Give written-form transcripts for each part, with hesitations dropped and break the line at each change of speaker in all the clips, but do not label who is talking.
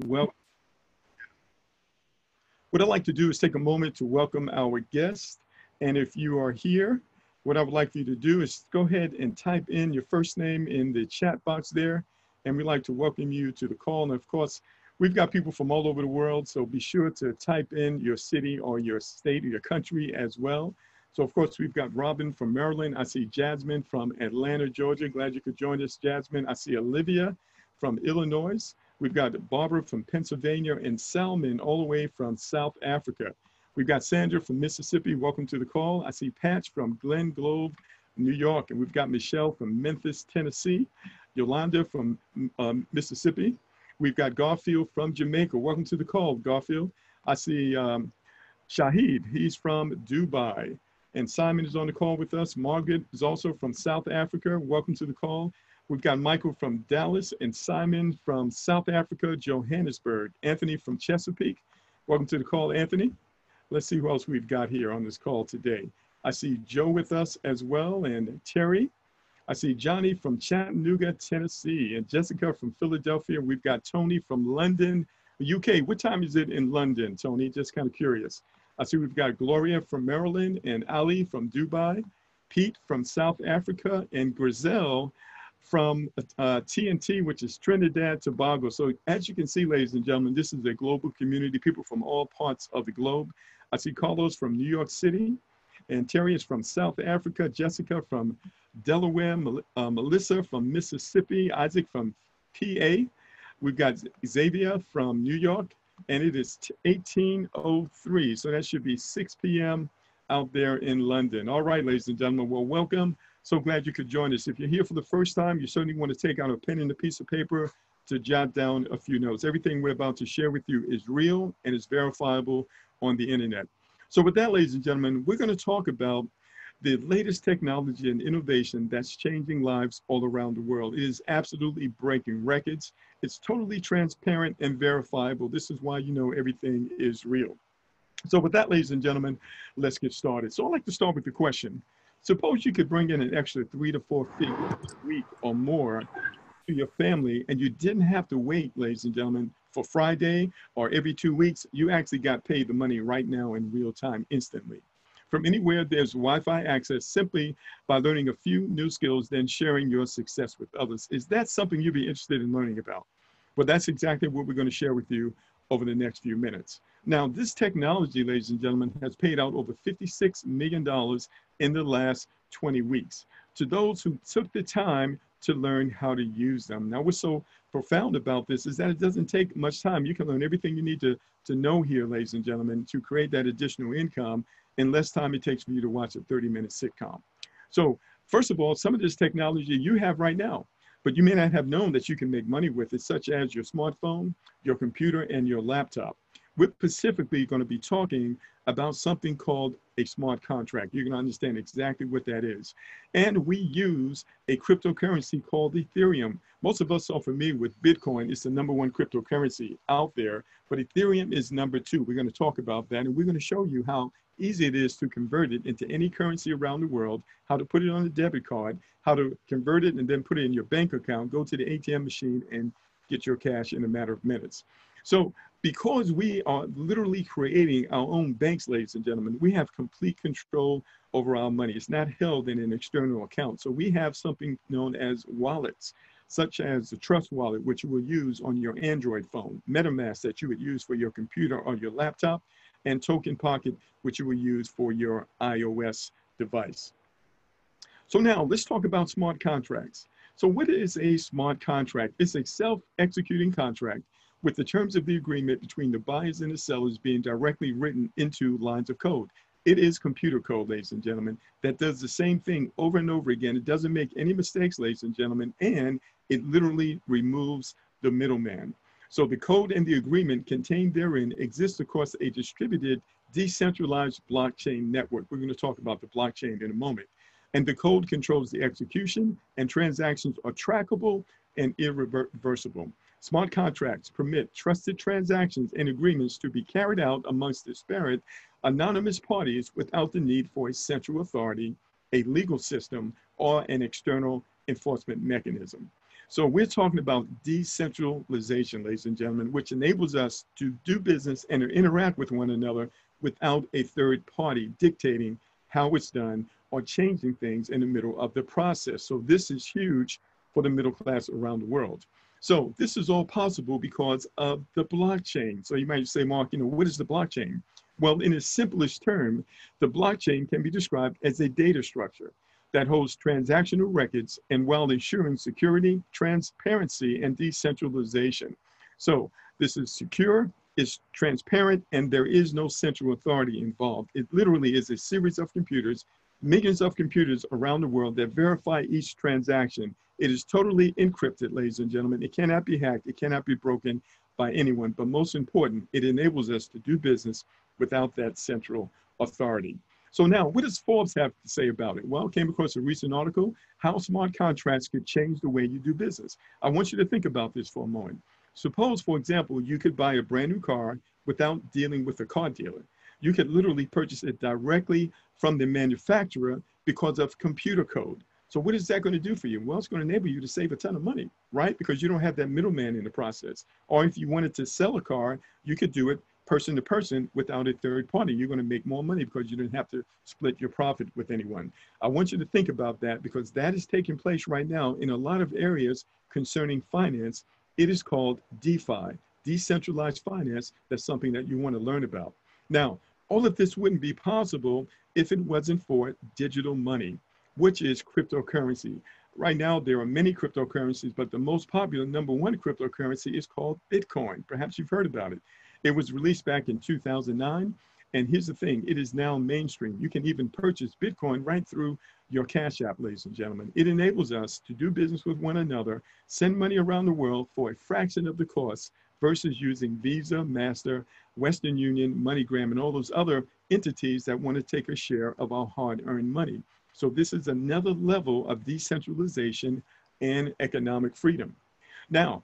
Well, what I'd like to do is take a moment to welcome our guest. And if you are here, what I would like for you to do is go ahead and type in your first name in the chat box there. And we'd like to welcome you to the call. And of course, we've got people from all over the world. So be sure to type in your city or your state or your country as well. So of course, we've got Robin from Maryland. I see Jasmine from Atlanta, Georgia. Glad you could join us, Jasmine. I see Olivia from Illinois. We've got Barbara from Pennsylvania and Salman all the way from South Africa. We've got Sandra from Mississippi. Welcome to the call. I see Patch from Glen Globe, New York. And we've got Michelle from Memphis, Tennessee. Yolanda from Mississippi. We've got Garfield from Jamaica. Welcome to the call, Garfield. I see Shahid. He's from Dubai. And Simon is on the call with us. Margaret is also from South Africa. Welcome to the call. We've got Michael from Dallas and Simon from South Africa, Johannesburg. Anthony from Chesapeake. Welcome to the call, Anthony. Let's see who else we've got here on this call today. I see Joe with us as well, and Terry. I see Johnny from Chattanooga, Tennessee, and Jessica from Philadelphia. We've got Tony from London, UK. What time is it in London, Tony? Just kind of curious. I see we've got Gloria from Maryland and Ali from Dubai, Pete from South Africa, and Grizel from TNT, which is Trinidad Tobago. So as you can see, ladies and gentlemen, this is a global community, people from all parts of the globe. I see Carlos from New York City, and Terry is from South Africa, Jessica from Delaware, Melissa from Mississippi, Isaac from PA. We've got Xavier from New York, and it is 18:03, so that should be 6 p.m. out there in London. All right, ladies and gentlemen, well, welcome. So glad you could join us. If you're here for the first time, you certainly want to take out a pen and a piece of paper to jot down a few notes. Everything we're about to share with you is real and is verifiable on the internet. So with that, ladies and gentlemen, we're going to talk about the latest technology and innovation that's changing lives all around the world. It is absolutely breaking records. It's totally transparent and verifiable. This is why you know everything is real. So with that, ladies and gentlemen, let's get started. So I'd like to start with the question. Suppose you could bring in an extra 3 to 4 figures a week or more to your family, and you didn't have to wait, ladies and gentlemen, for Friday or every 2 weeks. You actually got paid the money right now in real time, instantly. From anywhere, there's Wi-Fi access simply by learning a few new skills, then sharing your success with others. Is that something you'd be interested in learning about? Well, that's exactly what we're going to share with you over the next few minutes. Now, this technology, ladies and gentlemen, has paid out over $56 million in the last 20 weeks to those who took the time to learn how to use them. Now, what's so profound about this is that it doesn't take much time. You can learn everything you need to know here, ladies and gentlemen, to create that additional income in less time it takes for you to watch a 30-minute sitcom. So first of all, some of this technology you have right now, but you may not have known that you can make money with it, such as your smartphone, your computer, and your laptop. We're specifically going to be talking about something called a smart contract. You're going to understand exactly what that is. And we use a cryptocurrency called Ethereum. Most of us are familiar with Bitcoin. It's the #1 cryptocurrency out there, but Ethereum is #2. We're going to talk about that, and we're going to show you how easy it is to convert it into any currency around the world, how to put it on a debit card, how to convert it and then put it in your bank account, go to the ATM machine and get your cash in a matter of minutes. So because we are literally creating our own banks, ladies and gentlemen, we have complete control over our money. It's not held in an external account. So we have something known as wallets, such as the Trust Wallet, which you will use on your Android phone, MetaMask that you would use for your computer or your laptop, and Token Pocket, which you will use for your iOS device. So now let's talk about smart contracts. So what is a smart contract? It's a self-executing contract with the terms of the agreement between the buyers and the sellers being directly written into lines of code. It is computer code, ladies and gentlemen, that does the same thing over and over again. It doesn't make any mistakes, ladies and gentlemen, and it literally removes the middleman. So the code and the agreement contained therein exists across a distributed, decentralized blockchain network. We're going to talk about the blockchain in a moment. And the code controls the execution, and transactions are trackable and irreversible. Smart contracts permit trusted transactions and agreements to be carried out amongst disparate, anonymous parties without the need for a central authority, a legal system, or an external enforcement mechanism. So we're talking about decentralization, ladies and gentlemen, which enables us to do business and to interact with one another without a third party dictating how it's done or changing things in the middle of the process. So this is huge for the middle class around the world. So this is all possible because of the blockchain. So you might say, Mark, what is the blockchain? Well, in its simplest term, the blockchain can be described as a data structure that holds transactional records and while ensuring security, transparency, and decentralization. So this is secure, it's transparent, and there is no central authority involved. It literally is a series of computers, millions of computers around the world that verify each transaction. It is totally encrypted, ladies and gentlemen. It cannot be hacked. It cannot be broken by anyone. But most important, it enables us to do business without that central authority. So now, what does Forbes have to say about it? Well, I came across a recent article, how smart contracts could change the way you do business. I want you to think about this for a moment. Suppose, for example, you could buy a brand new car without dealing with a car dealer. You could literally purchase it directly from the manufacturer because of computer code. So what is that going to do for you? Well, it's going to enable you to save a ton of money, right? Because you don't have that middleman in the process. Or if you wanted to sell a car, you could do it person to person without a third party. You're going to make more money because you didn't have to split your profit with anyone. I want you to think about that because that is taking place right now in a lot of areas concerning finance. It is called DeFi, decentralized finance. That's something that you want to learn about. Now, all of this wouldn't be possible if it wasn't for digital money, which is cryptocurrency. Right now, there are many cryptocurrencies, but the most popular #1 cryptocurrency is called Bitcoin. Perhaps you've heard about it. It was released back in 2009. And here's the thing, it is now mainstream. You can even purchase Bitcoin right through your Cash App, ladies and gentlemen. It enables us to do business with one another, send money around the world for a fraction of the cost versus using Visa, Master, Western Union, MoneyGram, and all those other entities that want to take a share of our hard-earned money. So this is another level of decentralization and economic freedom. Now,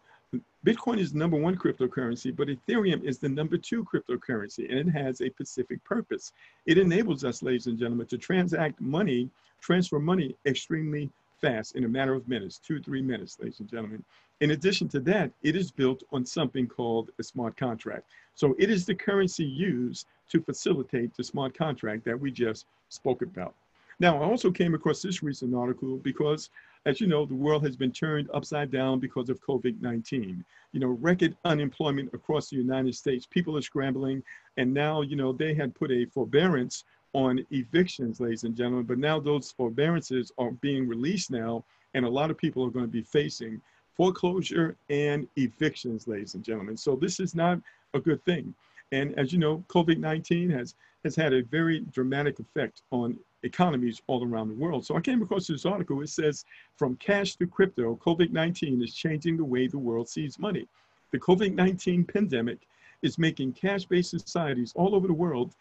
Bitcoin is the #1 cryptocurrency, but Ethereum is the #2 cryptocurrency, and it has a specific purpose. It enables us, ladies and gentlemen, to transact money, transfer money extremely fast in a matter of minutes, 2-3 minutes, ladies and gentlemen. In addition to that, it is built on something called a smart contract. So it is the currency used to facilitate the smart contract that we just spoke about. Now, I also came across this recent article because, as you know, the world has been turned upside down because of COVID-19. Record unemployment across the United States. People are scrambling, and now, they had put a forbearance on evictions, ladies and gentlemen, but now those forbearances are being released now, and a lot of people are going to be facing foreclosure and evictions, ladies and gentlemen. So this is not a good thing. And as you know, COVID-19 has had a very dramatic effect on economies all around the world. So I came across this article. It says, from cash to crypto, COVID-19 is changing the way the world sees money. The COVID-19 pandemic is making cash-based societies all over the world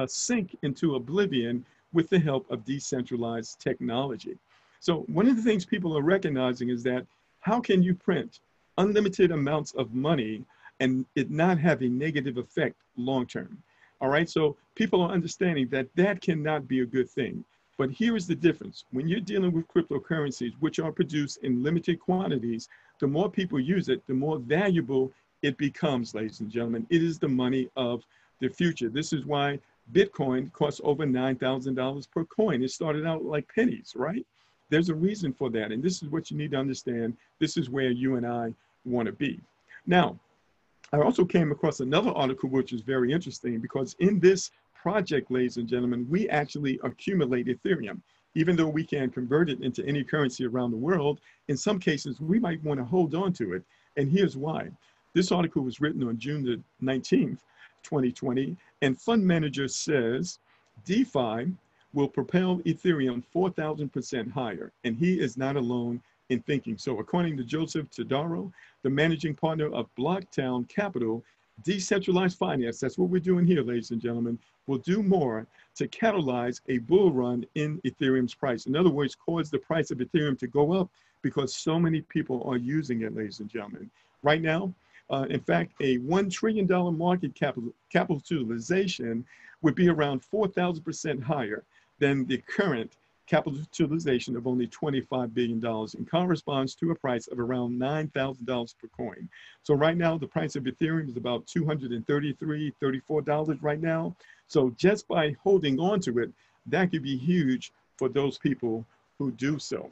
sink into oblivion with the help of decentralized technology. So one of the things people are recognizing is that how can you print unlimited amounts of money and it not have a negative effect long-term? All right, so people are understanding that that cannot be a good thing. But here is the difference. When you're dealing with cryptocurrencies, which are produced in limited quantities, the more people use it, the more valuable it becomes, ladies and gentlemen. It is the money of the future. This is why Bitcoin costs over $9,000 per coin. It started out like pennies, right? There's a reason for that. And this is what you need to understand. This is where you and I want to be. Now, I also came across another article which is very interesting because in this project, ladies and gentlemen, we actually accumulate Ethereum. Even though we can convert it into any currency around the world, in some cases, we might want to hold on to it. And here's why. This article was written on June the 19th, 2020, and fund manager says DeFi will propel Ethereum 4,000% higher. And he is not alone in thinking so. According to Joseph Todaro, the managing partner of Blocktown Capital, decentralized finance, that's what we're doing here, ladies and gentlemen, will do more to catalyze a bull run in Ethereum's price. In other words, cause the price of Ethereum to go up because so many people are using it, ladies and gentlemen. Right now, in fact, a $1 trillion market capitalization would be around 4,000% higher than the current capitalization of only $25 billion and corresponds to a price of around $9,000 per coin. So right now, the price of Ethereum is about $233, $34 right now. So just by holding on to it, that could be huge for those people who do so.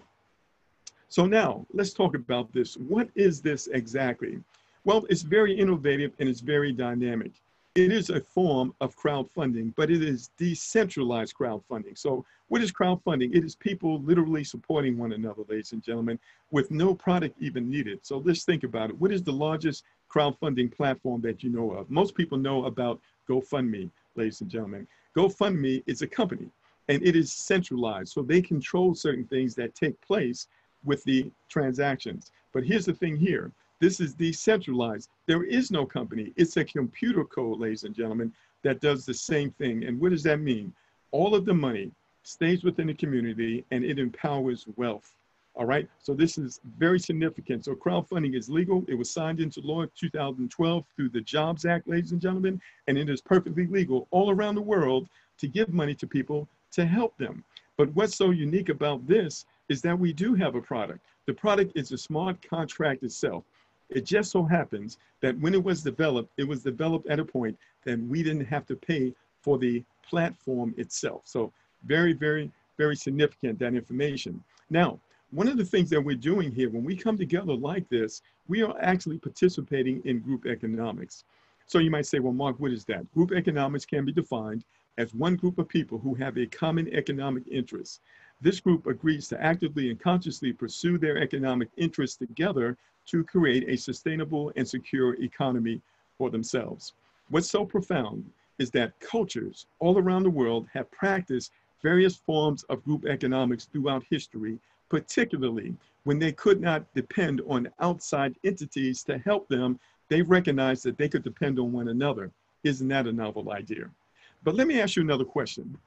So now let's talk about this. What is this exactly? Well, it's very innovative and it's very dynamic. It is a form of crowdfunding, but it is decentralized crowdfunding. So what is crowdfunding? It is people literally supporting one another, ladies and gentlemen, with no product even needed. So let's think about it. What is the largest crowdfunding platform that you know of? Most people know about GoFundMe, ladies and gentlemen. GoFundMe is a company and it is centralized. So they control certain things that take place with the transactions. But here's the thing here. This is decentralized. There is no company. It's a computer code, ladies and gentlemen, that does the same thing. And what does that mean? All of the money stays within the community and it empowers wealth. All right. So this is very significant. So crowdfunding is legal. It was signed into law in 2012 through the Jobs Act, ladies and gentlemen, and it is perfectly legal all around the world to give money to people to help them. But what's so unique about this is that we do have a product. The product is a smart contract itself. It just so happens that when it was developed at a point that we didn't have to pay for the platform itself. So very, very, very significant, that information. Now, one of the things that we're doing here, when we come together like this, we are actually participating in group economics. So you might say, well, Mark, what is that? Group economics can be defined as one group of people who have a common economic interest. This group agrees to actively and consciously pursue their economic interests together to create a sustainable and secure economy for themselves. What's so profound is that cultures all around the world have practiced various forms of group economics throughout history, particularly when they could not depend on outside entities to help them. They recognized that they could depend on one another. Isn't that a novel idea? But let me ask you another question.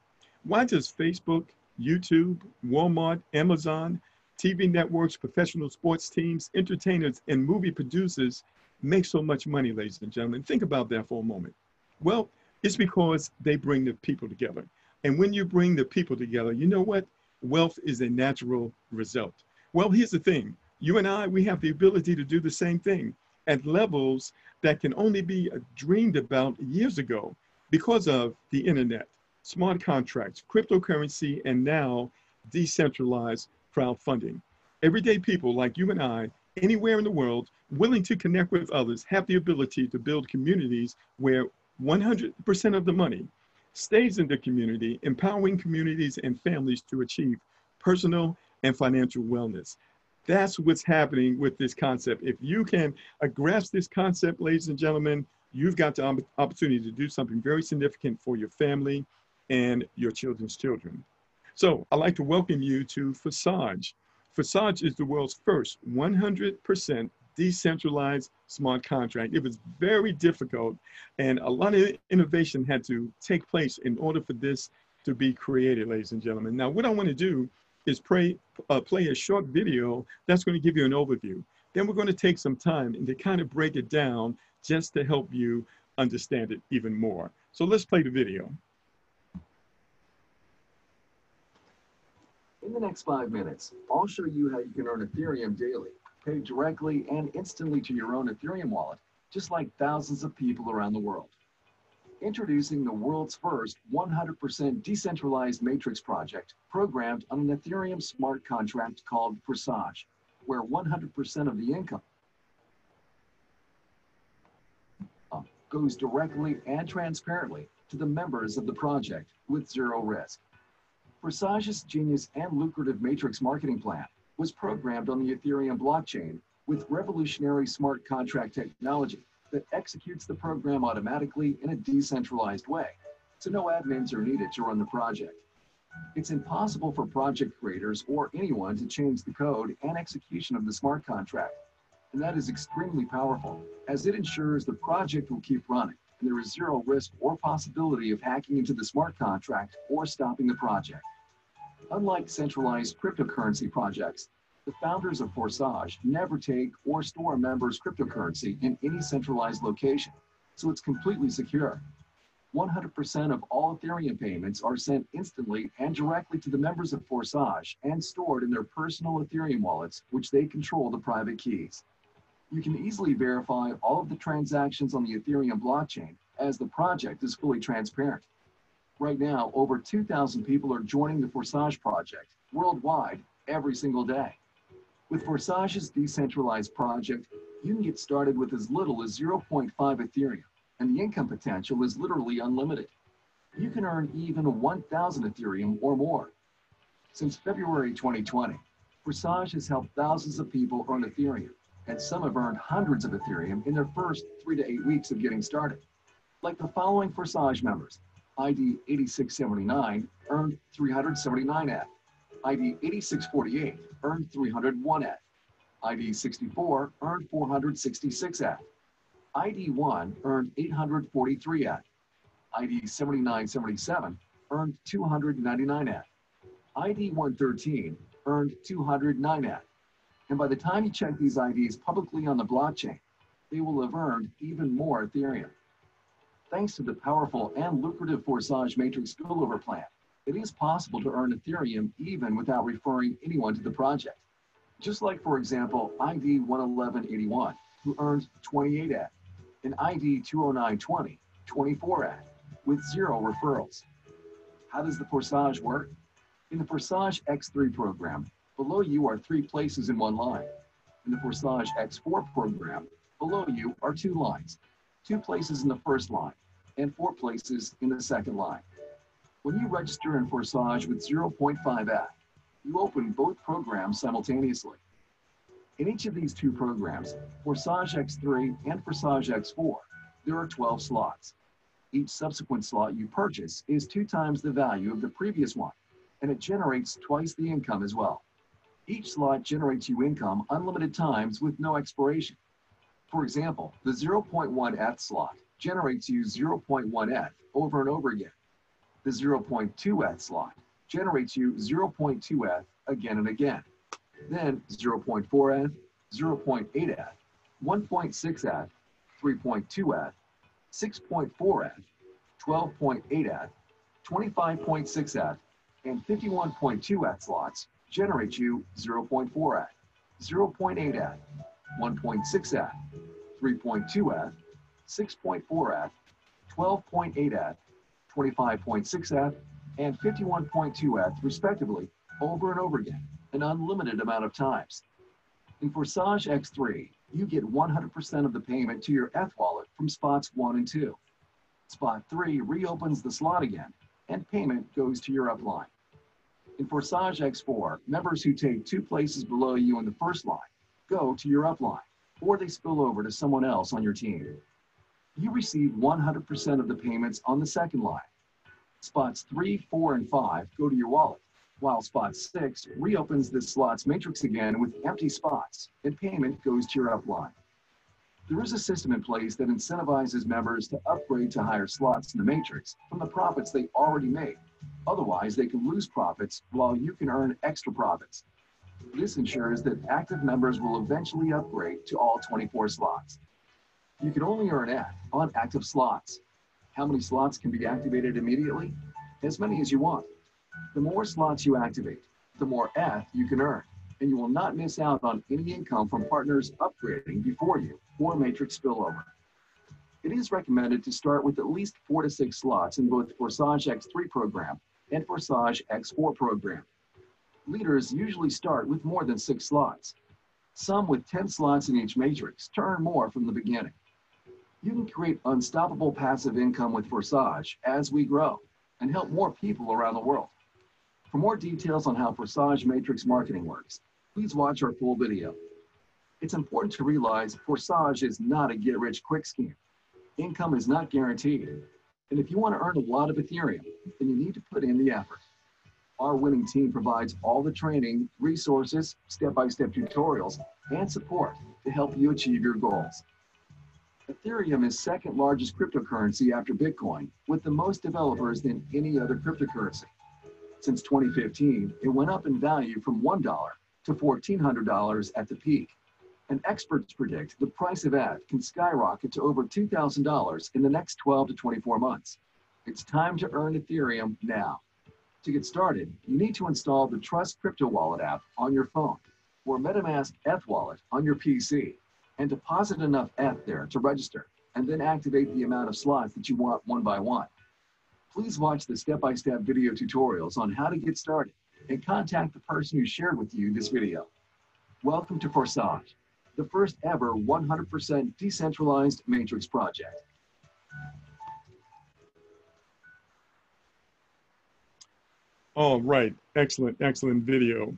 Why does Facebook, YouTube, Walmart, Amazon, TV networks, professional sports teams, entertainers, and movie producers make so much money, ladies and gentlemen? Think about that for a moment. Well, it's because they bring the people together. And when you bring the people together, you know what? Wealth is a natural result. Well, here's the thing. You and I, we have the ability to do the same thing at levels that can only be dreamed about years ago because of the internet, smart contracts, cryptocurrency, and now decentralized crowdfunding. Everyday people like you and I, anywhere in the world, willing to connect with others, have the ability to build communities where 100% of the money stays in the community, empowering communities and families to achieve personal and financial wellness. That's what's happening with this concept. If you can grasp this concept, ladies and gentlemen, you've got the opportunity to do something very significant for your family and your children's children. So I'd like to welcome you to Forsage. Forsage is the world's first 100% decentralized smart contract. It was very difficult and a lot of innovation had to take place in order for this to be created, ladies and gentlemen. Now, what I want to do is play a short video that's going to give you an overview. Then we're going to take some time and to kind of break it down just to help you understand it even more. So let's play the video.
In the next 5 minutes, I'll show you how you can earn Ethereum daily, paid directly and instantly to your own Ethereum wallet, just like thousands of people around the world. Introducing the world's first 100% decentralized matrix project programmed on an Ethereum smart contract called Forsage, where 100% of the income goes directly and transparently to the members of the project with zero risk. Forsage's genius and lucrative matrix marketing plan was programmed on the Ethereum blockchain with revolutionary smart contract technology that executes the program automatically in a decentralized way, so no admins are needed to run the project. It's impossible for project creators or anyone to change the code and execution of the smart contract, and that is extremely powerful, as it ensures the project will keep running, and there is zero risk or possibility of hacking into the smart contract or stopping the project. Unlike centralized cryptocurrency projects, the founders of Forsage never take or store a member's cryptocurrency in any centralized location, so it's completely secure. 100% of all Ethereum payments are sent instantly and directly to the members of Forsage and stored in their personal Ethereum wallets, which they control the private keys. You can easily verify all of the transactions on the Ethereum blockchain, as the project is fully transparent. Right now, over 2,000 people are joining the Forsage project worldwide every single day. With Forsage's decentralized project, you can get started with as little as 0.5 Ethereum, and the income potential is literally unlimited. You can earn even 1,000 Ethereum or more. Since February 2020, Forsage has helped thousands of people earn Ethereum, and some have earned hundreds of Ethereum in their first 3 to 8 weeks of getting started. Like the following Forsage members: ID 8679 earned 379 ETH, ID 8648 earned 301 ETH, ID 64 earned 466 ETH, ID 1 earned 843 ETH, ID 7977 earned 299 ETH, ID 113 earned 209 ETH. And by the time you check these IDs publicly on the blockchain, they will have earned even more Ethereum. Thanks to the powerful and lucrative Forsage Matrix spillover plan, it is possible to earn Ethereum even without referring anyone to the project. Just like, for example, ID 11181, who earned 28 ETH, and ID 20920, 24 ETH, with 0 referrals. How does the Forsage work? In the Forsage X3 program, below you are 3 places in one line. In the Forsage X4 program, below you are 2 lines, 2 places in the first line, and 4 places in the second line. When you register in Forsage with 0.5 ETH, you open both programs simultaneously. In each of these 2 programs, Forsage X3 and Forsage X4, there are 12 slots. Each subsequent slot you purchase is 2 times the value of the previous one, and it generates twice the income as well. Each slot generates you income unlimited times with no expiration. For example, the 0.1 ETH slot generates you 0.1 ETH over and over again. The 0.2 ETH slot generates you 0.2 ETH again and again. Then 0.4 ETH, 0.8 ETH, 1.6 ETH, 3.2 ETH, 6.4 ETH, 12.8 ETH, 25.6 ETH, and 51.2 ETH slots generate you 0.4 ETH, 0.8 ETH, 1.6 ETH, 3.2 ETH, 6.4 ETH, 12.8 ETH, 25.6 ETH, and 51.2 ETH, respectively, over and over again, an unlimited amount of times. In Forsage X3, you get 100% of the payment to your ETH wallet from spots 1 and 2. Spot 3 reopens the slot again, and payment goes to your upline. In Forsage X4, members who take 2 places below you in the first line go to your upline, or they spill over to someone else on your team. You receive 100% of the payments on the second line. Spots 3, 4, and 5 go to your wallet, while spot 6 reopens this slot's matrix again with empty spots, and payment goes to your upline. There is a system in place that incentivizes members to upgrade to higher slots in the matrix from the profits they already made. Otherwise, they can lose profits while you can earn extra profits. This ensures that active members will eventually upgrade to all 24 slots. You can only earn ETH on active slots. How many slots can be activated immediately? As many as you want. The more slots you activate, the more ETH you can earn, and you will not miss out on any income from partners upgrading before you or matrix spillover. It is recommended to start with at least 4 to 6 slots in both Forsage X3 program and Forsage X4 program. Leaders usually start with more than 6 slots, some with 10 slots in each matrix to earn more from the beginning. You can create unstoppable passive income with Forsage as we grow and help more people around the world. For more details on how Forsage Matrix marketing works, please watch our full video. It's important to realize Forsage is not a get-rich-quick scheme. Income is not guaranteed. And if you want to earn a lot of Ethereum, then you need to put in the effort. Our winning team provides all the training, resources, step-by-step tutorials, and support to help you achieve your goals. Ethereum is second largest cryptocurrency after Bitcoin, with the most developers than any other cryptocurrency. Since 2015, it went up in value from $1 to $1,400 at the peak. And experts predict the price of ETH can skyrocket to over $2,000 in the next 12 to 24 months. It's time to earn Ethereum now. To get started, you need to install the Trust Crypto Wallet app on your phone or MetaMask ETH Wallet on your PC and deposit enough ETH there to register and then activate the amount of slots that you want one by one. Please watch the step-by-step video tutorials on how to get started and contact the person who shared with you this video. Welcome to Forsage, the first ever 100% decentralized matrix project.
All right, excellent, excellent video.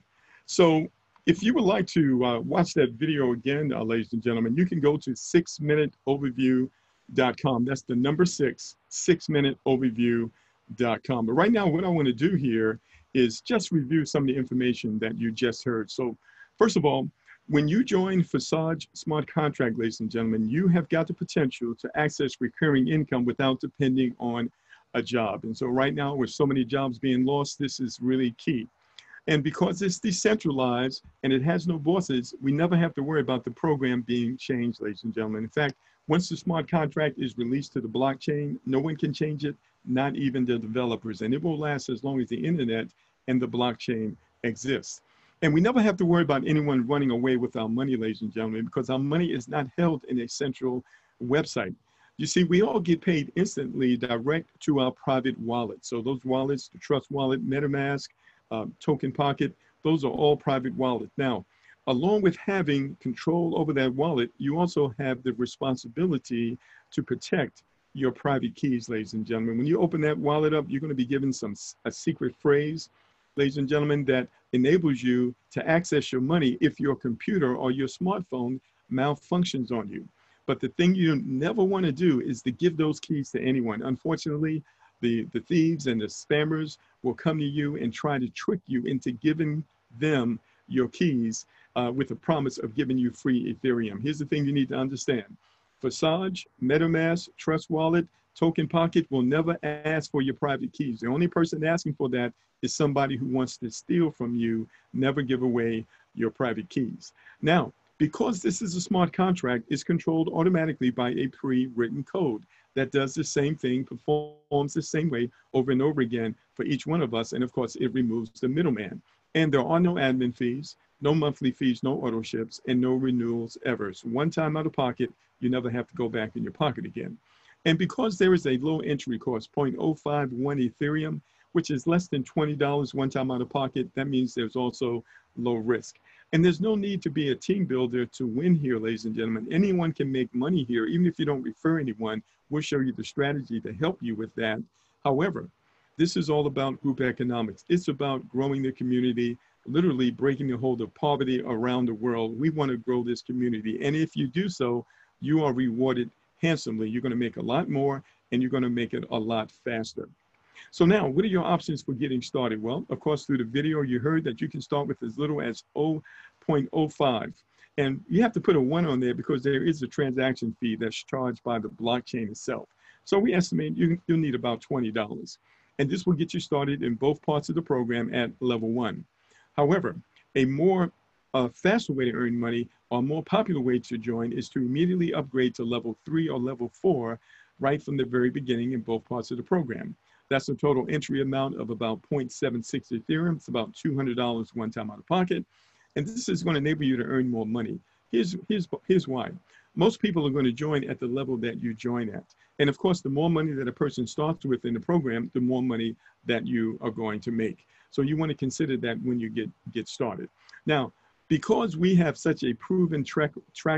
So if you would like to watch that video again, ladies and gentlemen, you can go to 6minuteoverview.com. That's the number 6minuteoverview.com. But right now, what I want to do here is just review some of the information that you just heard. So first of all, when you join Forsage Smart Contract, ladies and gentlemen, you have got the potential to access recurring income without depending on a job. And so right now, with so many jobs being lost, this is really key. And because it's decentralized and it has no bosses, we never have to worry about the program being changed, ladies and gentlemen. In fact, once the smart contract is released to the blockchain, no one can change it, not even the developers. And it will last as long as the internet and the blockchain exists. And we never have to worry about anyone running away with our money, ladies and gentlemen, because our money is not held in a central website. You see, we all get paid instantly direct to our private wallet. So those wallets, the Trust Wallet, MetaMask, Token Pocket, those are all private wallets. Now, along with having control over that wallet, you also have the responsibility to protect your private keys, ladies and gentlemen. When you open that wallet up, you're going to be given a secret phrase, ladies and gentlemen, that enables you to access your money if your computer or your smartphone malfunctions on you. But the thing you never want to do is to give those keys to anyone. Unfortunately, the thieves and the spammers will come to you and try to trick you into giving them your keys with a promise of giving you free Ethereum. Here's the thing you need to understand. Forsage, MetaMask, Trust Wallet, Token Pocket will never ask for your private keys. The only person asking for that is somebody who wants to steal from you. Never give away your private keys. Now, because this is a smart contract, it's controlled automatically by a pre-written code that does the same thing, performs the same way over and over again for each one of us. And of course, it removes the middleman. And there are no admin fees, no monthly fees, no auto ships, and no renewals ever. So one time out of pocket, you never have to go back in your pocket again. And because there is a low entry cost, 0.051 Ethereum, which is less than $20 one time out of pocket, that means there's also low risk. And there's no need to be a team builder to win here, ladies and gentlemen. Anyone can make money here. Even if you don't refer anyone, we'll show you the strategy to help you with that. However, this is all about group economics. It's about growing the community, literally breaking the hold of poverty around the world. We want to grow this community. And if you do so, you are rewarded handsomely. You're going to make a lot more, and you're going to make it a lot faster. So now, what are your options for getting started? Well, of course, through the video, you heard that you can start with as little as 0.05. And you have to put a 1 on there because there is a transaction fee that's charged by the blockchain itself. So we estimate you'll need about $20. And this will get you started in both parts of the program at level 1. However, a more faster way to earn money or more popular way to join is to immediately upgrade to level 3 or level 4 right from the very beginning in both parts of the program. That's a total entry amount of about 0.76 Ethereum. It's about $200 one time out of pocket. And this is going to enable you to earn more money. Here's why. Most people are going to join at the level that you join at. And of course, the more money that a person starts with in the program, the more money that you are going to make. So you want to consider that when you get started. Now, because we have such a proven track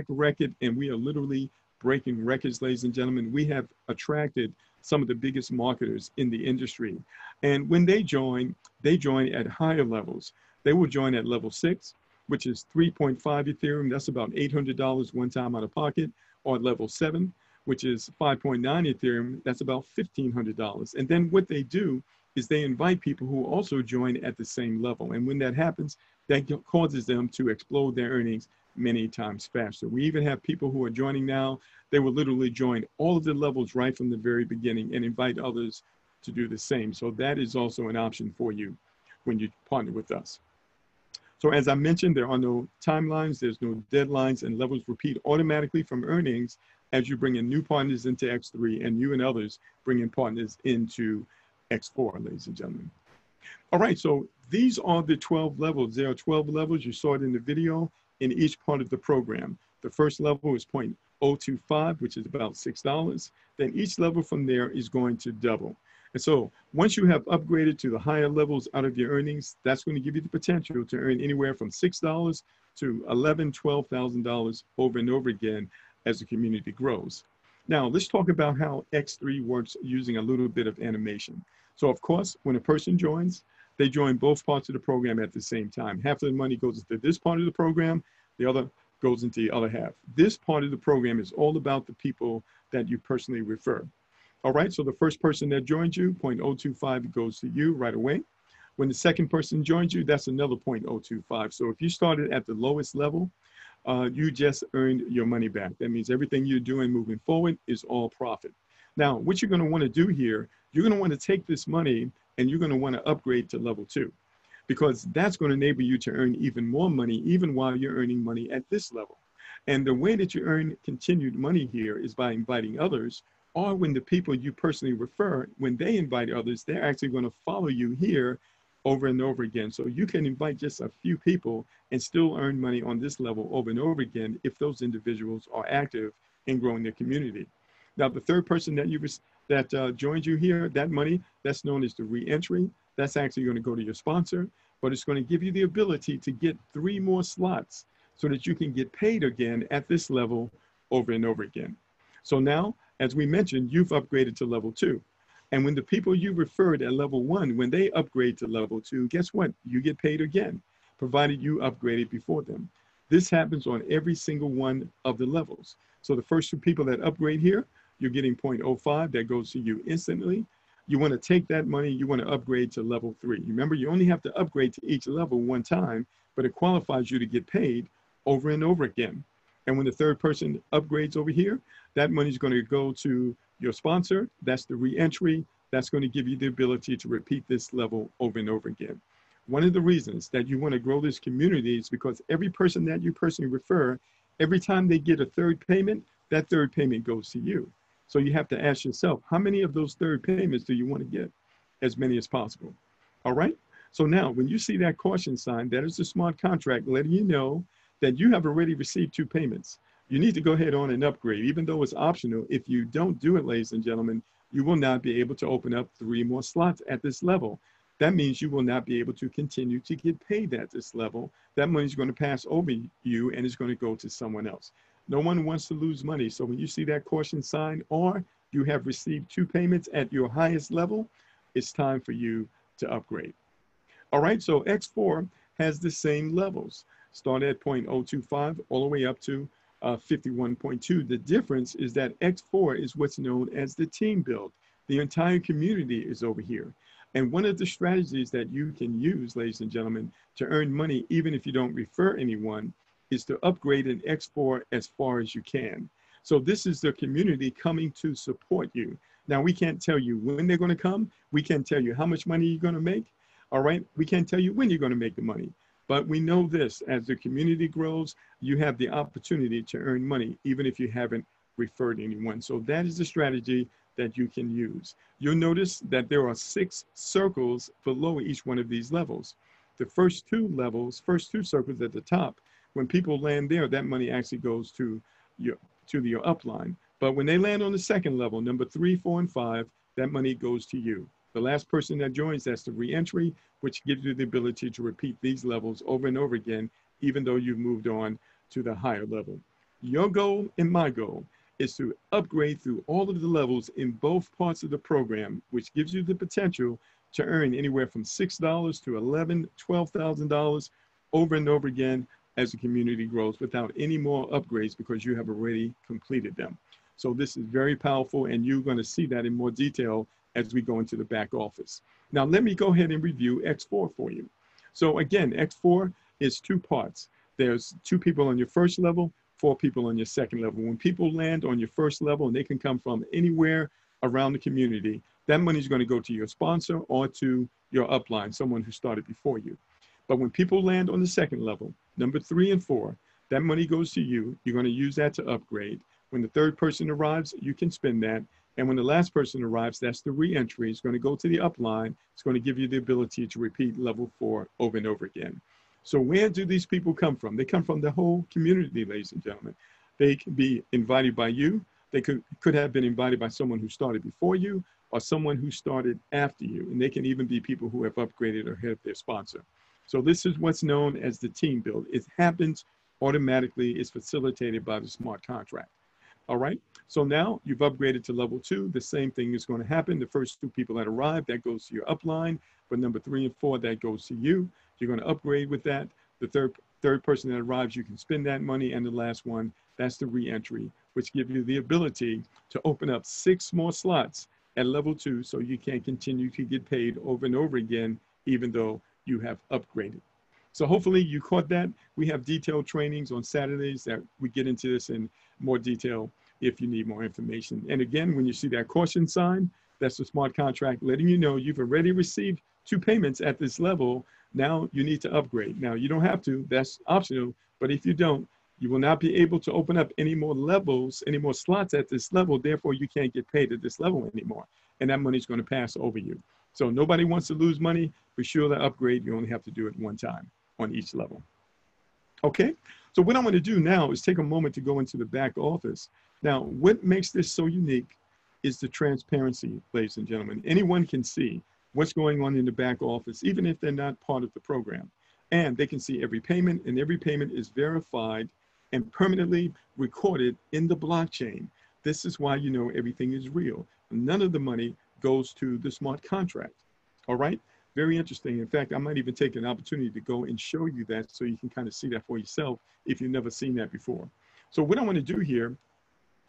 record and we are literally breaking records, ladies and gentlemen, we have attracted some of the biggest marketers in the industry. And when they join at higher levels. They will join at level 6, which is 3.5 Ethereum. That's about $800 one time out of pocket. Or at level 7, which is 5.9 Ethereum. That's about $1,500. And then what they do is they invite people who also join at the same level. And when that happens, that causes them to explode their earnings many times faster. We even have people who are joining now. They will literally join all of the levels right from the very beginning and invite others to do the same. So that is also an option for you when you partner with us. So as I mentioned, there are no timelines, there's no deadlines, and levels repeat automatically from earnings as you bring in new partners into X3 and you and others bring in partners into X4, ladies and gentlemen. All right, so these are the 12 levels. There are 12 levels. You saw it in the video in each part of the program. The first level is 0.025, which is about $6. Then each level from there is going to double. And so once you have upgraded to the higher levels out of your earnings, that's going to give you the potential to earn anywhere from $6 to $11,000, $12,000 over and over again as the community grows. Now, let's talk about how X3 works using a little bit of animation. So of course, when a person joins, they join both parts of the program at the same time. Half of the money goes into this part of the program, the other goes into the other half. This part of the program is all about the people that you personally refer. All right, so the first person that joins you, 0.025 goes to you right away. When the second person joins you, that's another 0.025. So if you started at the lowest level, you just earned your money back. That means everything you're doing moving forward is all profit. Now, what you're going to want to do here, you're going to want to take this money and you're going to want to upgrade to level 2, because that's going to enable you to earn even more money, even while you're earning money at this level. And the way that you earn continued money here is by inviting others, or when the people you personally refer, when they invite others, they're actually going to follow you here over and over again. So you can invite just a few people and still earn money on this level over and over again if those individuals are active in growing their community. Now, the third person that joins you here, that money, that's known as the re-entry. That's actually going to go to your sponsor, but it's going to give you the ability to get 3 more slots so that you can get paid again at this level over and over again. So now, as we mentioned, you've upgraded to level 2. And when the people you referred at level 1, when they upgrade to level 2, guess what? You get paid again, provided you upgraded before them. This happens on every single one of the levels. So the first 2 people that upgrade here, you're getting 0.05, that goes to you instantly. You want to take that money, you want to upgrade to level 3. Remember, you only have to upgrade to each level one time, but it qualifies you to get paid over and over again. And when the third person upgrades over here, that money is going to go to your sponsor. That's the re-entry. That's going to give you the ability to repeat this level over and over again. One of the reasons that you want to grow this community is because every person that you personally refer, every time they get a third payment, that third payment goes to you. So you have to ask yourself, how many of those third payments do you want to get? As many as possible. All right? So now, when you see that caution sign, that is a smart contract letting you know that you have already received 2 payments. You need to go ahead on and upgrade, even though it's optional. If you don't do it, ladies and gentlemen, you will not be able to open up 3 more slots at this level. That means you will not be able to continue to get paid at this level. That money is going to pass over you and it's going to go to someone else. No one wants to lose money. So when you see that caution sign, or you have received 2 payments at your highest level, it's time for you to upgrade. All right, so X4 has the same levels. Start at 0.025 all the way up to 51.2. The difference is that X4 is what's known as the team build. The entire community is over here. And one of the strategies that you can use, ladies and gentlemen, to earn money, even if you don't refer anyone, is to upgrade an X4 as far as you can. So this is the community coming to support you. Now, we can't tell you when they're going to come. We can't tell you how much money you're going to make. All right. We can't tell you when you're going to make the money. But we know this, as the community grows, you have the opportunity to earn money, even if you haven't referred anyone. So that is the strategy that you can use. You'll notice that there are 6 circles below each one of these levels. The first 2 levels, first 2 circles at the top, when people land there, that money actually goes to your upline. But when they land on the second level, number 3, 4, and 5, that money goes to you. The last person that joins, that's the re-entry, which gives you the ability to repeat these levels over and over again, even though you've moved on to the higher level. Your goal and my goal is to upgrade through all of the levels in both parts of the program, which gives you the potential to earn anywhere from $6 to $11,000, $12,000 over and over again as the community grows without any more upgrades, because you have already completed them. So this is very powerful, and you're going to see that in more detail as we go into the back office. Now, let me go ahead and review X4 for you. So again, X4 is 2 parts. There's 2 people on your first level, 4 people on your second level. When people land on your first level, and they can come from anywhere around the community, that money is going to go to your sponsor or to your upline, someone who started before you. But when people land on the second level, number 3 and 4, that money goes to you. You're going to use that to upgrade. When the third person arrives, you can spend that. And when the last person arrives, that's the re-entry. It's going to go to the upline. It's going to give you the ability to repeat level 4 over and over again. So where do these people come from? They come from the whole community, ladies and gentlemen. They can be invited by you. They could have been invited by someone who started before you or someone who started after you. And they can even be people who have upgraded or have their sponsor. So this is what's known as the team build. It happens automatically. It's facilitated by the smart contract. All right. So now you've upgraded to level 2. The same thing is going to happen. The first 2 people that arrive, that goes to your upline. But number 3 and 4, that goes to you. You're going to upgrade with that. The third person that arrives, you can spend that money. And the last one, that's the re-entry, which gives you the ability to open up 6 more slots at level 2 so you can continue to get paid over and over again, even though you have upgraded. So hopefully you caught that. We have detailed trainings on Saturdays that we get into this in more detail if you need more information. And again, when you see that caution sign, that's the smart contract letting you know you've already received 2 payments at this level. Now you need to upgrade. Now you don't have to, that's optional, but if you don't, you will not be able to open up any more levels, any more slots at this level. Therefore, you can't get paid at this level anymore. And that money is going to pass over you. So nobody wants to lose money. For sure, to upgrade, you only have to do it 1 time on each level. Okay, so what I'm going to do now is take a moment to go into the back office. Now, what makes this so unique is the transparency, ladies and gentlemen. Anyone can see what's going on in the back office, even if they're not part of the program. And they can see every payment, and every payment is verified and permanently recorded in the blockchain. This is why you know everything is real. None of the money goes to the smart contract. All right? Very interesting. In fact, I might even take an opportunity to go and show you that so you can kind of see that for yourself if you've never seen that before. So what I want to do here,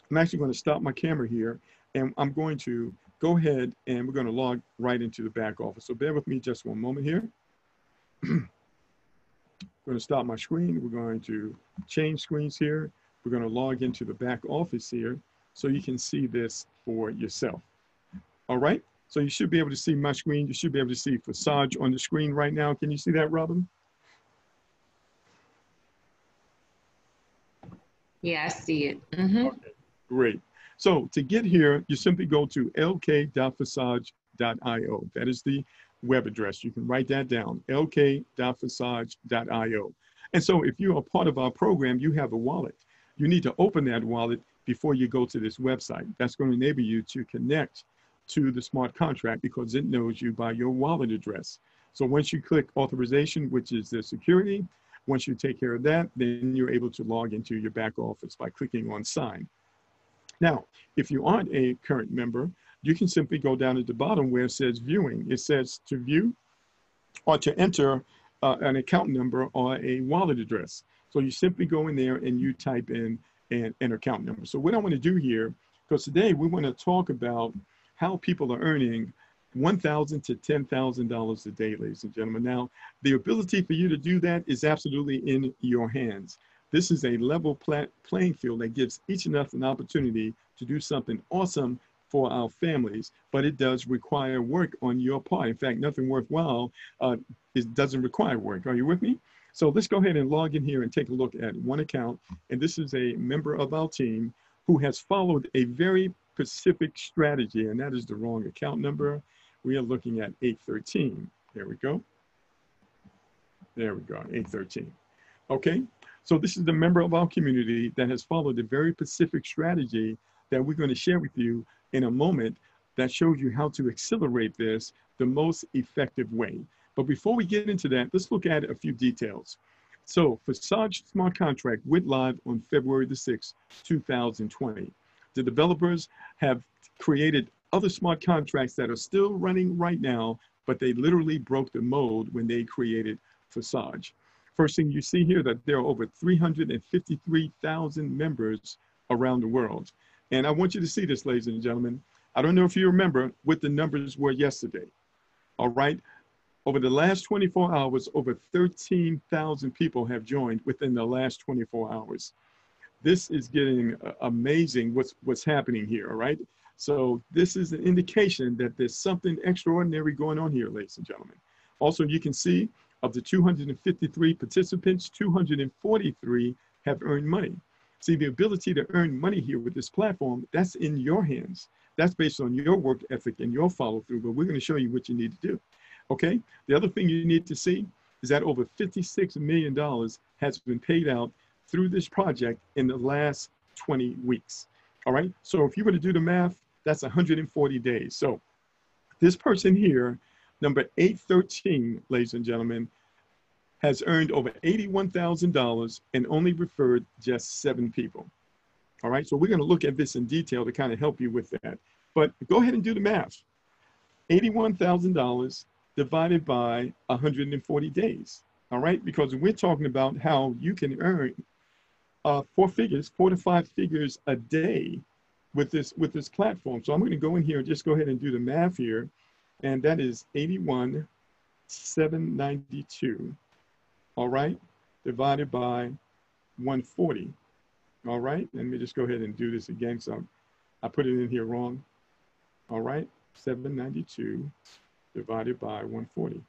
I'm actually going to stop my camera here, and I'm going to go ahead and we're going to log right into the back office. So bear with me just one moment here. I'm going to stop my screen. We're going to change screens here. We're going to log into the back office here so you can see this for yourself. All right. So you should be able to see my screen. You should be able to see Visage on the screen right now. Can you see that, Robin?
Yeah, I see it. Mm-hmm.
Okay, great. So to get here, you simply go to lk.visage.io. That is the web address. You can write that down, lk.visage.io. And so if you are part of our program, you have a wallet. You need to open that wallet before you go to this website. That's going to enable you to connect to the smart contract because it knows you by your wallet address. So once you click authorization, which is the security, once you take care of that, then you're able to log into your back office by clicking on sign. Now, if you aren't a current member, you can simply go down at the bottom where it says viewing. It says to view or to enter an account number or a wallet address. So you simply go in there and you type in an account number. So what I want to do here, because today we want to talk about how people are earning $1,000 to $10,000 a day, ladies and gentlemen. Now, the ability for you to do that is absolutely in your hands. This is a level playing field that gives each of us an opportunity to do something awesome for our families, but it does require work on your part. In fact, nothing worthwhile doesn't require work. Are you with me? So let's go ahead and log in here and take a look at one account. And this is a member of our team who has followed a very specific strategy, and that is the wrong account number. We are looking at 813. There we go. There we go, 813. Okay, so this is the member of our community that has followed a very specific strategy that we're going to share with you in a moment that shows you how to accelerate this the most effective way. But before we get into that, let's look at a few details. So Visage Smart Contract went live on February the 6th, 2020. The developers have created other smart contracts that are still running right now, but they literally broke the mold when they created Visage. First thing you see here that there are over 353,000 members around the world. And I want you to see this, ladies and gentlemen. I don't know if you remember what the numbers were yesterday. All right. Over the last 24 hours, over 13,000 people have joined within the last 24 hours. This is getting amazing what's happening here, all right? So this is an indication that there's something extraordinary going on here, ladies and gentlemen. Also, you can see of the 253 participants, 243 have earned money. See, the ability to earn money here with this platform, that's in your hands. That's based on your work ethic and your follow through, but we're going to show you what you need to do. Okay. The other thing you need to see is that over $56 million has been paid out through this project in the last 20 weeks. All right. So if you were to do the math, that's 140 days. So this person here, number 813, ladies and gentlemen, has earned over $81,000 and only referred just 7 people. All right. So we're going to look at this in detail to kind of help you with that. But go ahead and do the math. $81,000 divided by 140 days. All right. Because we're talking about how you can earn 4 to 5 figures a day with this platform. So I'm going to go in here and just go ahead and do the math here. And that is 81,792. All right. Divided by 140. All right. Let me just go ahead and do this again. So I put it in here wrong. All right. 792 divided by 140.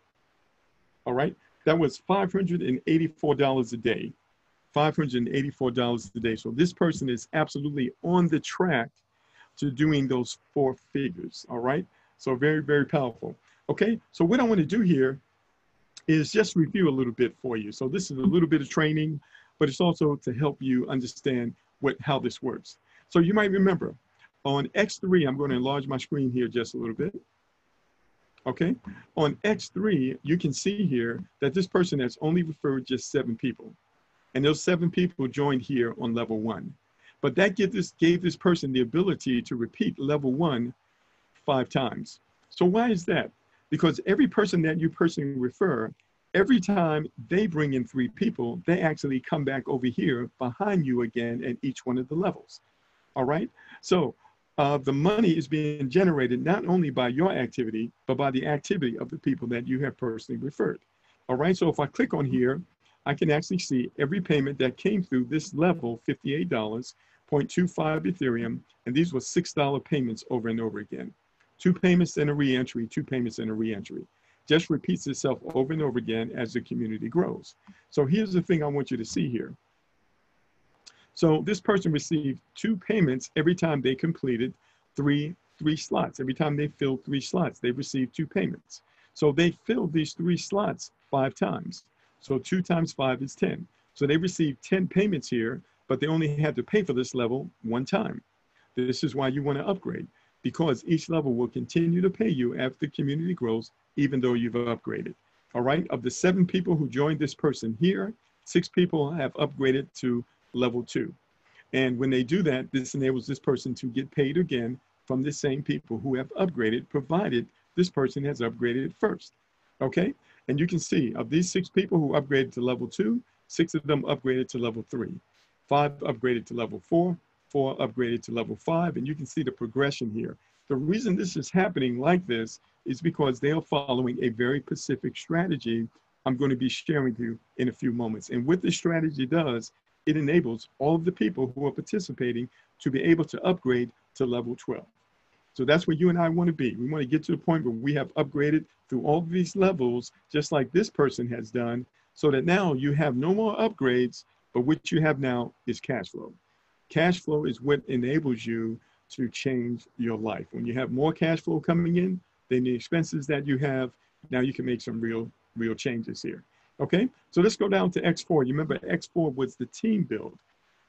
All right. That was $584 a day. $584 a day. So this person is absolutely on the track to doing those 4 figures. All right. So very, very powerful. Okay. So what I want to do here is just review a little bit for you. So this is a little bit of training, but it's also to help you understand how this works. So you might remember on X3, I'm going to enlarge my screen here just a little bit. Okay. On X3, you can see here that this person has only referred just 7 people. And those 7 people joined here on level 1. But that gave this person the ability to repeat level 1 5 times. So why is that? Because every person that you personally refer, every time they bring in 3 people, they actually come back over here behind you again at each one of the levels. All right. So the money is being generated not only by your activity, but by the activity of the people that you have personally referred. All right. So if I click on here, I can actually see every payment that came through this level, $58, 0.25 Ethereum, and these were $6 payments over and over again. 2 payments and a reentry, 2 payments and a reentry. Just repeats itself over and over again as the community grows. So here's the thing I want you to see here. So this person received 2 payments every time they completed three slots. Every time they filled 3 slots, they received 2 payments. So they filled these 3 slots 5 times. So 2 times 5 is 10. So they received 10 payments here, but they only had to pay for this level 1 time. This is why you want to upgrade, because each level will continue to pay you as the community grows, even though you've upgraded. All right. Of the 7 people who joined this person here, 6 people have upgraded to level 2. And when they do that, this enables this person to get paid again from the same people who have upgraded, provided this person has upgraded first. Okay. And you can see of these 6 people who upgraded to level 2, 6 of them upgraded to level 3, 5 upgraded to level 4, 4 upgraded to level 5, and you can see the progression here. The reason this is happening like this is because they are following a very specific strategy I'm going to be sharing with you in a few moments. And what this strategy does, it enables all of the people who are participating to be able to upgrade to level 12. So that's where you and I want to be. We want to get to the point where we have upgraded through all of these levels, just like this person has done, so that now you have no more upgrades, but what you have now is cash flow. Cash flow is what enables you to change your life. When you have more cash flow coming in than the expenses that you have, now you can make some real changes here. Okay, so let's go down to X4. You remember X4 was the team build.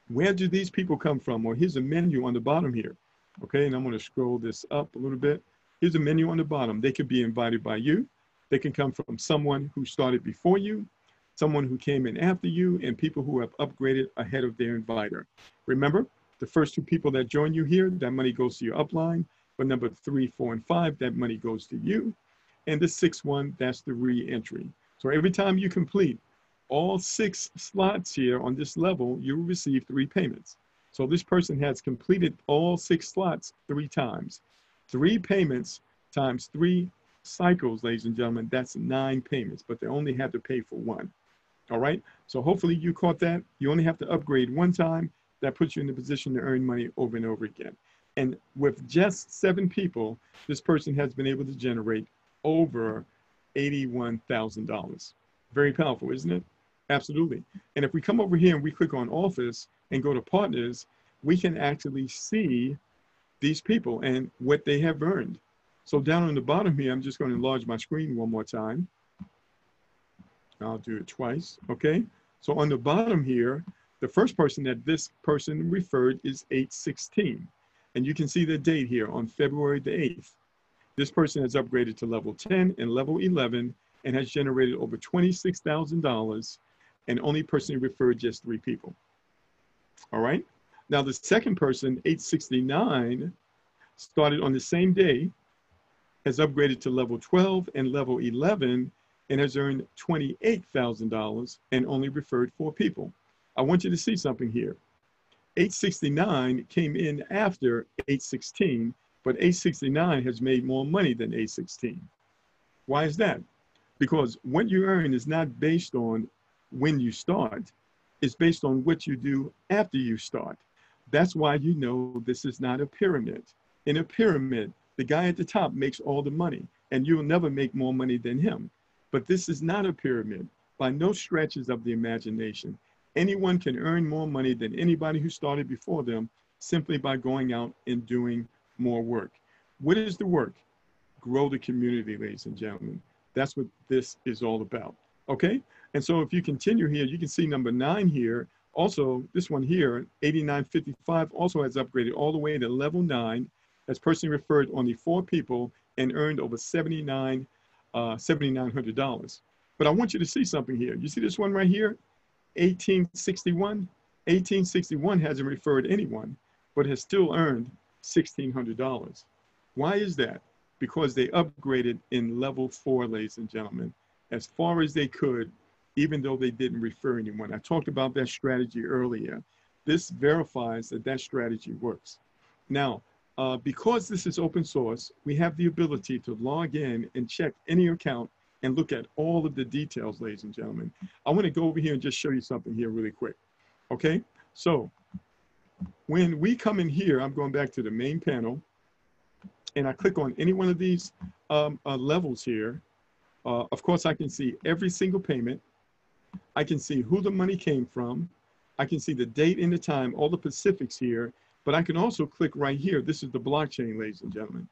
Where do these people come from? Well, here's a menu on the bottom here. Okay, and I'm going to scroll this up a little bit. Here's a menu on the bottom. They could be invited by you. They can come from someone who started before you, someone who came in after you, and people who have upgraded ahead of their inviter. Remember, the first 2 people that join you here, that money goes to your upline. But number 3, 4, and 5, that money goes to you. And the 6th one, that's the re-entry. So every time you complete all 6 slots here on this level, you will receive 3 payments. So this person has completed all 6 slots 3 times. 3 payments times 3 cycles, ladies and gentlemen, that's 9 payments, but they only have to pay for 1. All right. So hopefully you caught that. You only have to upgrade 1 time. That puts you in the position to earn money over and over again. And with just 7 people, this person has been able to generate over $81,000. Very powerful, isn't it? Absolutely. And if we come over here and we click on Office, and go to partners, we can actually see these people and what they have earned. So down on the bottom here, I'm just going to enlarge my screen one more time. I'll do it twice, okay? So on the bottom here, the first person that this person referred is 816. And you can see the date here on February the 8th. This person has upgraded to level 10 and level 11 and has generated over $26,000, and only personally referred just 3 people. All right? Now the second person, 869, started on the same day, has upgraded to level 12 and level 11, and has earned $28,000 and only referred 4 people. I want you to see something here. 869 came in after 816, but 869 has made more money than 816. Why is that? Because what you earn is not based on when you start. It's based on what you do after you start. That's why you know this is not a pyramid. In a pyramid, the guy at the top makes all the money, and you'll never make more money than him. But this is not a pyramid by no stretches of the imagination. Anyone can earn more money than anybody who started before them simply by going out and doing more work. What is the work? Grow the community, ladies and gentlemen. That's what this is all about, okay? And so if you continue here, you can see number 9 here. Also, this one here, 8955, also has upgraded all the way to level 9, has personally referred only 4 people and earned over $7,900. But I want you to see something here. You see this one right here, 1861? 1861 hasn't referred anyone, but has still earned $1,600. Why is that? Because they upgraded in level 4, ladies and gentlemen, as far as they could, even though they didn't refer anyone. I talked about that strategy earlier. This verifies that that strategy works. Now, because this is open source, we have the ability to log in and check any account and look at all of the details, ladies and gentlemen. I want to go over here and just show you something here really quick. Okay, so when we come in here, I'm going back to the main panel, and I click on any one of these levels here. Of course, I can see every single payment. I can see who the money came from. I can see the date and the time, all the specifics here, but I can also click right here. This is the blockchain, ladies and gentlemen.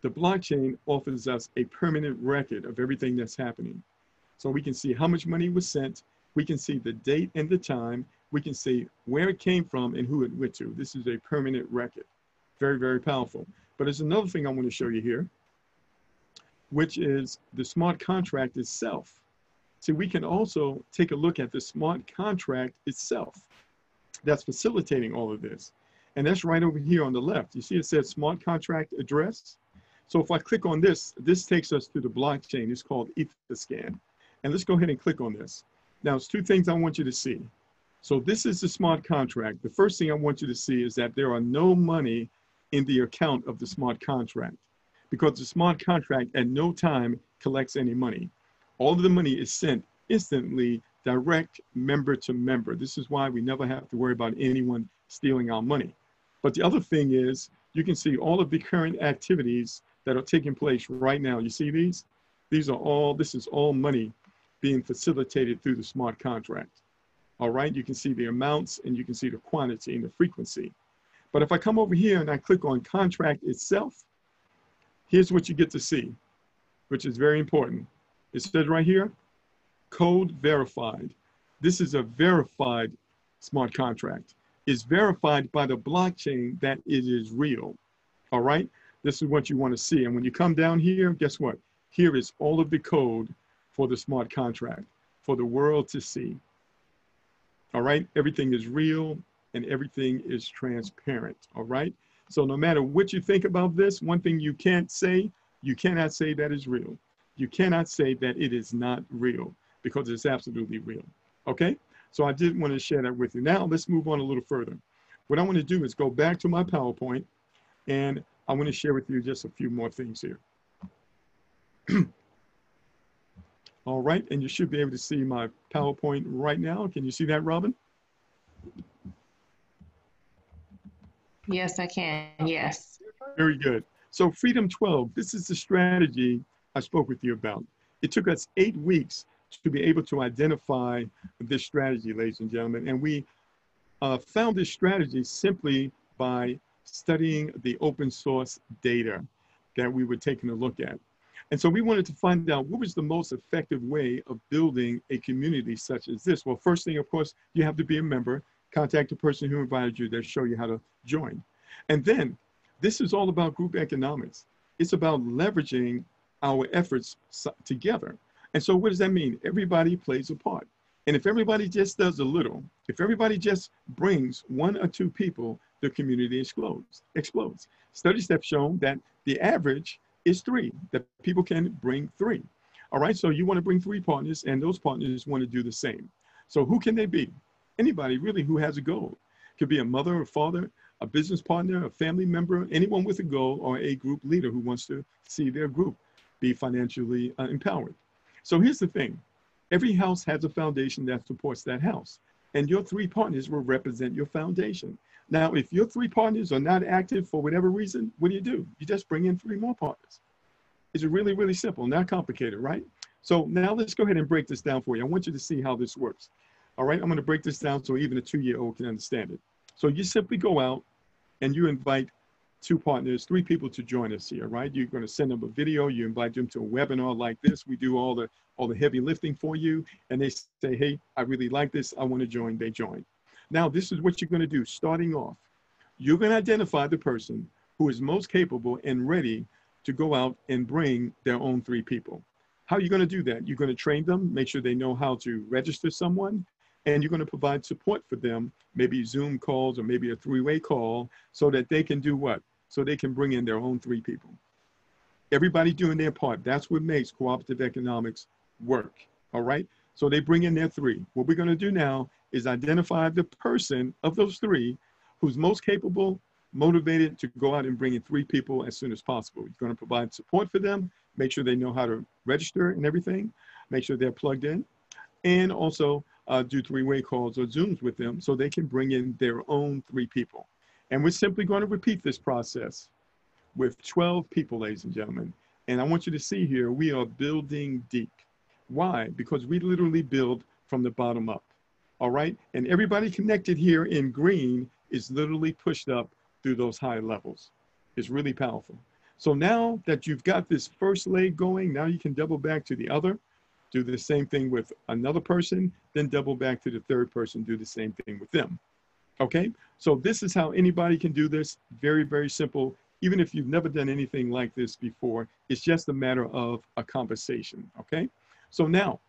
The blockchain offers us a permanent record of everything that's happening. So we can see how much money was sent. We can see the date and the time. We can see where it came from and who it went to. This is a permanent record. Very, very powerful. But there's another thing I want to show you here, which is the smart contract itself. See, we can also take a look at the smart contract itself that's facilitating all of this. And that's right over here on the left. You see it says smart contract address. So if I click on this, this takes us to the blockchain. It's called Etherscan. And let's go ahead and click on this. Now, there's 2 things I want you to see. So this is the smart contract. The first thing I want you to see is that there are no money in the account of the smart contract, because the smart contract at no time collects any money. All of the money is sent instantly, direct member to member. This is why we never have to worry about anyone stealing our money. But the other thing is, you can see all of the current activities that are taking place right now. You see these? This is all money being facilitated through the smart contract. All right, you can see the amounts and you can see the quantity and the frequency. But if I come over here and I click on contract itself, here's what you get to see, which is very important. It says right here, code verified. This is a verified smart contract. It's verified by the blockchain that it is real. All right, this is what you want to see. And when you come down here, guess what? Here is all of the code for the smart contract for the world to see. All right, everything is real and everything is transparent. All right, so no matter what you think about this, one thing you cannot say that is real. You cannot say that it is not real, because it's absolutely real. Okay, so I did want to share that with you. Now let's move on a little further. What I want to do is go back to my PowerPoint, and I want to share with you just a few more things here. All right, and you should be able to see my PowerPoint right now. Can you see that, Robin?
Yes, I can. Yes.
Very good. So Freedom 12, this is the strategy I spoke with you about. It took us 8 weeks to be able to identify this strategy, ladies and gentlemen, and we found this strategy simply by studying the open source data that we were taking a look at. And so we wanted to find out what was the most effective way of building a community such as this. Well, first thing, of course, you have to be a member. Contact the person who invited you. They'll show you how to join. And then this is all about group economics. It's about leveraging our efforts together. And so what does that mean? Everybody plays a part. And if everybody just does a little, if everybody just brings 1 or 2 people, the community explodes. Studies have shown that the average is 3, that people can bring 3. All right, so you want to bring 3 partners, and those partners want to do the same. So who can they be? Anybody really who has a goal. Could be a mother or father, a business partner, a family member, anyone with a goal, or a group leader who wants to see their group be financially empowered. So here's the thing. Every house has a foundation that supports that house, and your 3 partners will represent your foundation. Now, if your 3 partners are not active for whatever reason, what do? You just bring in 3 more partners. It's really, really simple, not complicated, right? So now let's go ahead and break this down for you. I want you to see how this works. All right, I'm going to break this down so even a 2-year-old can understand it. So you simply go out and you invite 2 partners, 3 people to join us here, right? You're going to send them a video. You invite them to a webinar like this. We do all the heavy lifting for you. And they say, hey, I really like this. I want to join. They join. Now, this is what you're going to do. Starting off, you're going to identify the person who is most capable and ready to go out and bring their own 3 people. How are you going to do that? You're going to train them, make sure they know how to register someone, and you're going to provide support for them, maybe Zoom calls or maybe a 3-way call, so that they can do what? So they can bring in their own 3 people. Everybody doing their part. That's what makes cooperative economics work, all right? So they bring in their 3. What we're going to do now is identify the person of those 3 who's most capable, motivated to go out and bring in 3 people as soon as possible. You're going to provide support for them, make sure they know how to register and everything, make sure they're plugged in, and also do 3-way calls or Zooms with them so they can bring in their own 3 people. And we're simply going to repeat this process with 12 people, ladies and gentlemen. And I want you to see here, we are building deep. Why? Because we literally build from the bottom up. All right. And everybody connected here in green is literally pushed up through those high levels. It's really powerful. So now that you've got this first leg going, now you can double back to the other, do the same thing with another person, then double back to the 3rd person, do the same thing with them. Okay. So this is how anybody can do this. Very, very simple. Even if you've never done anything like this before, it's just a matter of a conversation. Okay. So now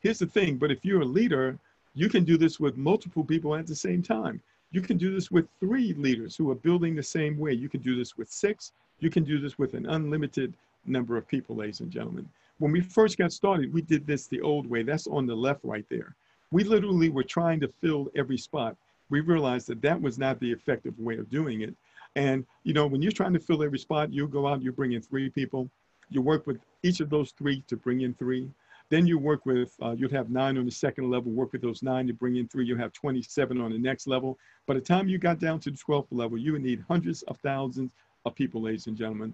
here's the thing. But if you're a leader, you can do this with multiple people at the same time. You can do this with 3 leaders who are building the same way. You can do this with 6. You can do this with an unlimited number of people, ladies and gentlemen. When we first got started, we did this the old way. That's on the left right there. We literally were trying to fill every spot. We realized that that was not the effective way of doing it. And, you know, when you're trying to fill every spot, you go out, you bring in 3 people. You work with each of those 3 to bring in 3. Then you work with, you'd have 9 on the 2nd level, work with those 9 to bring in 3. You have 27 on the next level. By the time you got down to the 12th level, you would need hundreds of thousands of people, ladies and gentlemen.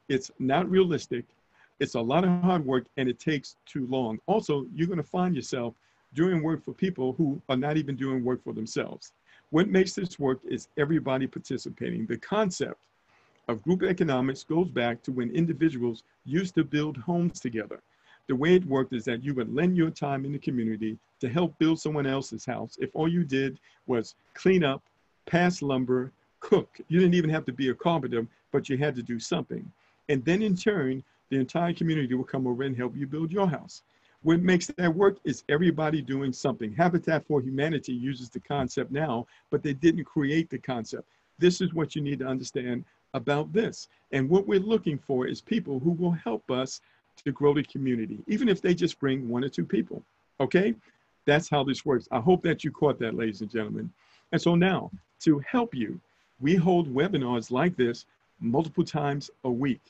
It's not realistic. It's a lot of hard work, and it takes too long. Also, you're going to find yourself doing work for people who are not even doing work for themselves. What makes this work is everybody participating. The concept of group economics goes back to when individuals used to build homes together. The way it worked is that you would lend your time in the community to help build someone else's house. If all you did was clean up, pass lumber, cook, you didn't even have to be a carpenter, but you had to do something. And then in turn, the entire community will come over and help you build your house. What makes that work is everybody doing something. Habitat for Humanity uses the concept now, but they didn't create the concept. This is what you need to understand about this. And what we're looking for is people who will help us to grow the community, even if they just bring 1 or 2 people, okay? That's how this works. I hope that you caught that, ladies and gentlemen. And so now, to help you, we hold webinars like this multiple times a week.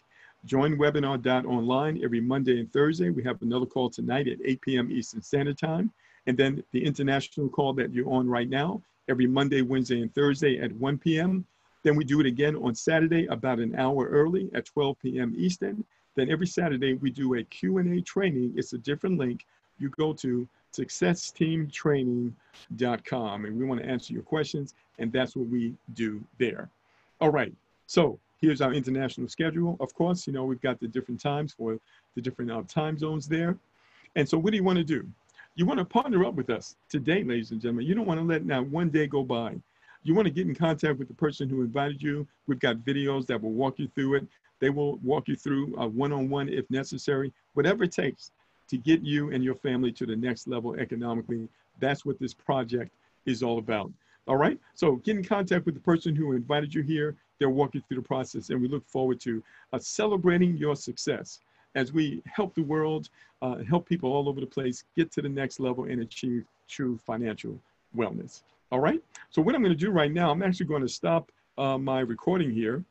Join webinar.online every Monday and Thursday. We have another call tonight at 8 p.m. Eastern Standard Time. And then the international call that you're on right now, every Monday, Wednesday, and Thursday at 1 p.m. Then we do it again on Saturday about an hour early at 12 p.m. Eastern. Then every Saturday we do a Q&A training. It's a different link you go to successteamtraining.com. And we want to answer your questions, and that's what we do there. All right. So here's our international schedule. Of course, you know, we've got the different times for the different time zones there. And so what do you want to do? You want to partner up with us today, ladies and gentlemen. You don't want to let not one day go by. You want to get in contact with the person who invited you. We've got videos that will walk you through it. They will walk you through a one-on-one if necessary, whatever it takes to get you and your family to the next level economically. That's what this project is all about. All right. So get in contact with the person who invited you here. They'll walk you through the process, and we look forward to celebrating your success as we help the world, help people all over the place get to the next level and achieve true financial wellness. All right. So what I'm going to do right now, I'm actually going to stop my recording here.